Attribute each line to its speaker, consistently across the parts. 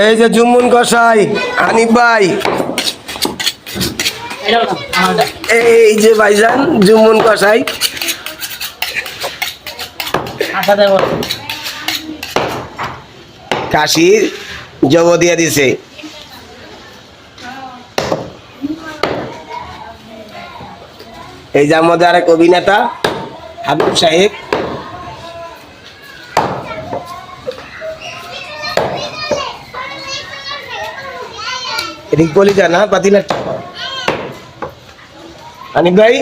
Speaker 1: এই যে জুম্মন কসাই, আনিফ ভাই, এই যে ভাইজান জুম্মন কসাই, কাশির জব দিয়ে দিছে। এই যে আমাদের আরেক অভিনেতা হাবিব সাহেব, এদিক কলিজা না পাতিলা, আনিফ ভাই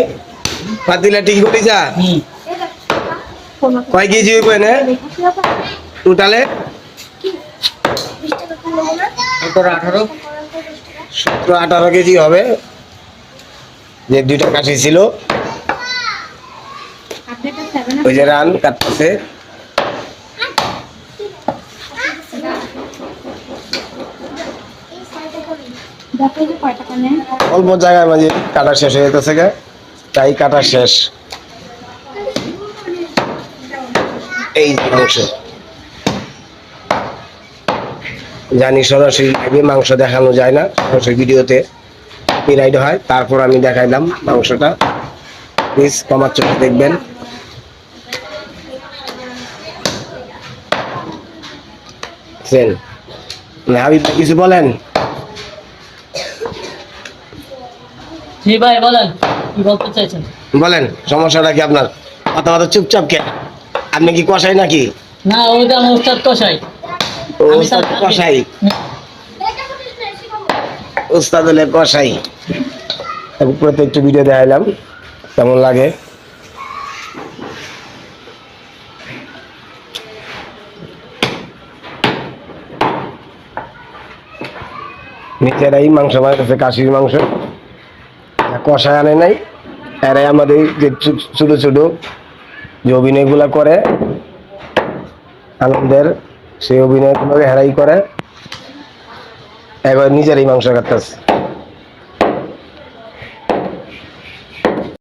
Speaker 1: পাতিলা ঠিক কলিজা কয় কেজি হইব না টোটালে? 17-18 কেজি হবে। যে দুইটা কাশি ছিল ওই যে রান কাটতেছে। অল্প জায়গায় মাঝে কাটা শেষ হয়ে যেতেছে, তাই কাটা শেষ। এই মাংস জানি সরাসরি মাংস দেখানো যায় না, সরাসরি ভিডিওতে কপিরাইট হয়, তারপর আমি দেখাইলাম মাংসটা। প্লিজ কমার চোখে দেখবেন। হাবিব কিছু বলেন?
Speaker 2: জি ভাই বলেন, কি বলতে চাইছেন
Speaker 1: বলেন, সমস্যাটা কি আপনার? কথা চুপচাপ কে? আপনি কি কষাই নাকি?
Speaker 2: না, ওইটা আমার উস্তাদ কষাই।
Speaker 1: উস্তাদ কষাই, উস্তাদ হলে কষাই। প্রত্যেকটা ভিডিও দেখাইলাম, কেমন লাগে। নিজেরাই মাংস বানাইতেছে, কাশির মাংস, কষায় আনে নাই। এরাই আমাদের যে ছোট ছোট যে অভিনয়গুলা করে আনন্দের, সেই অভিনয়গুলো হেরাই করে, এবার নিজেরাই মাংস কাটতেছে।